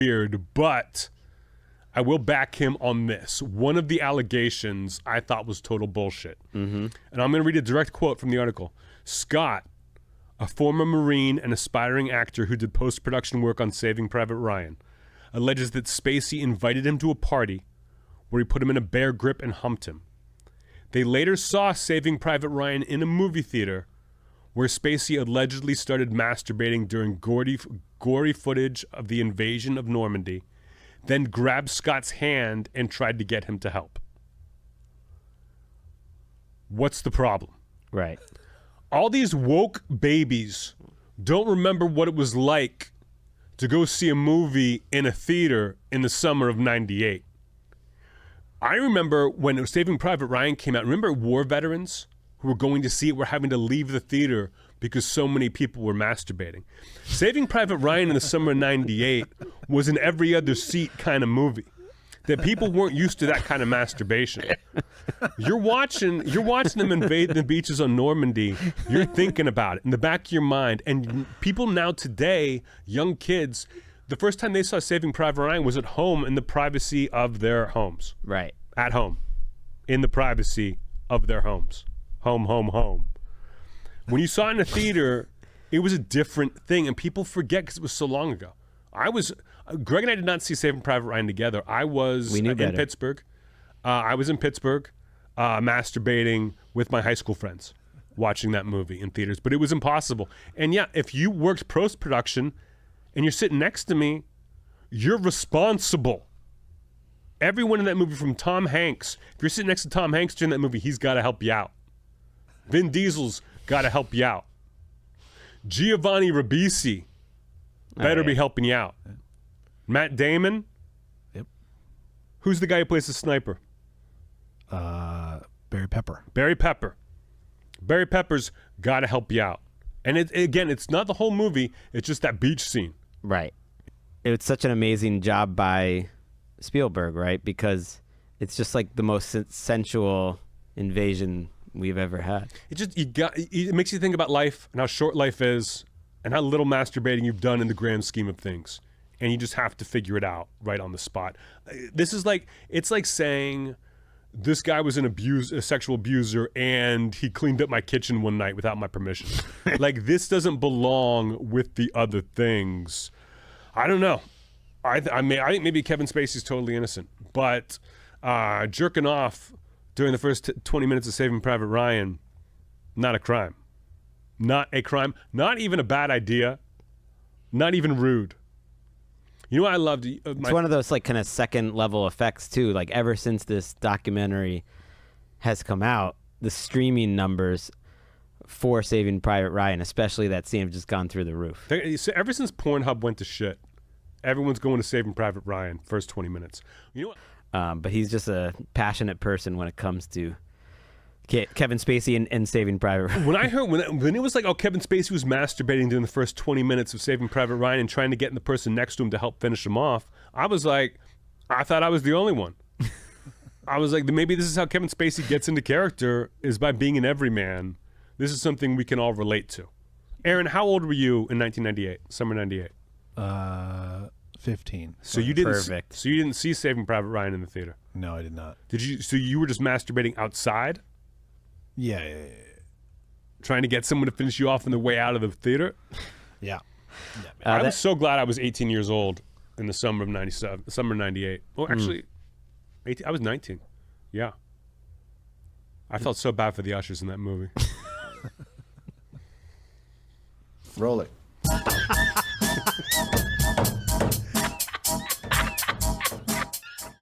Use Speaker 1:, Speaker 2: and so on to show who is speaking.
Speaker 1: weird, but I will back him on this. One of the allegations I thought was total bullshit. And I'm going to read a direct quote from the article. Scott, a former Marine and aspiring actor who did post-production work on Saving Private Ryan, alleges that Spacey invited him to a party where he put him in a bear grip and humped him. They later saw Saving Private Ryan in a movie theater where Spacey allegedly started masturbating during gory footage of the invasion of Normandy, then grabbed Scott's hand and tried to get him to help. What's the problem?
Speaker 2: Right.
Speaker 1: All these woke babies don't remember what it was like to go see a movie in a theater in the summer of '98. I remember when Saving Private Ryan came out. Remember war veterans who were going to see it were having to leave the theater because so many people were masturbating. Saving Private Ryan in the summer of '98 was an every other seat kind of movie. That people weren't used to that kind of masturbation. You're watching them invade the beaches on Normandy. You're thinking about it in the back of your mind. And people now today, young kids, the first time they saw Saving Private Ryan was at home in the privacy of their homes.
Speaker 2: Right.
Speaker 1: At home. In the privacy of their homes. Home, home, home. When you saw it in a theater, it was a different thing. And people forget because it was so long ago. Greg and I did not see Saving Private Ryan together. I was in Pittsburgh. I was in Pittsburgh masturbating with my high school friends watching that movie in theaters. But it was impossible. And yeah, if you worked post-production and you're sitting next to me, you're responsible. Everyone in that movie from Tom Hanks, if you're sitting next to Tom Hanks during that movie, he's got to help you out. Vin Diesel's got to help you out. Giovanni Ribisi better be helping you out. Matt Damon.
Speaker 3: Yep.
Speaker 1: Who's the guy who plays the sniper?
Speaker 3: Barry Pepper.
Speaker 1: Barry Pepper. Barry Pepper's got to help you out. And it's not the whole movie. It's just that beach scene.
Speaker 2: Right. It was such an amazing job by Spielberg, right? Because it's just like the most sensual invasion we've ever had.
Speaker 1: It makes you think about life and how short life is and how little masturbating you've done in the grand scheme of things. And you just have to figure it out right on the spot. It's like saying this guy was a sexual abuser and he cleaned up my kitchen one night without my permission. Like, this doesn't belong with the other things. I don't know. I think maybe Kevin Spacey's totally innocent, but jerking off during the first 20 minutes of Saving Private Ryan, not a crime. Not a crime. Not even a bad idea. Not even rude. You know what I loved?
Speaker 2: It's one of those like kind of second level effects too. Like ever since this documentary has come out, the streaming numbers for Saving Private Ryan, especially that scene, have just gone through the roof.
Speaker 1: Ever since Pornhub went to shit, everyone's going to Saving Private Ryan first 20 minutes. You know what?
Speaker 2: But he's just a passionate person when it comes to Kevin Spacey and Saving Private Ryan.
Speaker 1: When I heard when it was like, oh, Kevin Spacey was masturbating during the first 20 minutes of Saving Private Ryan and trying to get the person next to him to help finish him off, I was like, I thought I was the only one. I was like, maybe this is how Kevin Spacey gets into character, is by being an everyman. This is something we can all relate to. Aaron, how old were you in 1998, summer 98?
Speaker 3: 15.
Speaker 1: So you didn't.
Speaker 2: Perfect.
Speaker 1: So you didn't see Saving Private Ryan in the theater.
Speaker 3: No, I did not.
Speaker 1: Did you? So you were just masturbating outside?
Speaker 3: Yeah.
Speaker 1: Trying to get someone to finish you off on the way out of the theater?
Speaker 3: Yeah.
Speaker 1: I was so glad I was 18 years old in the summer of 97, summer 98. Well, actually, 18, I was 19. Yeah. I felt so bad for the ushers in that movie.
Speaker 4: Roll it.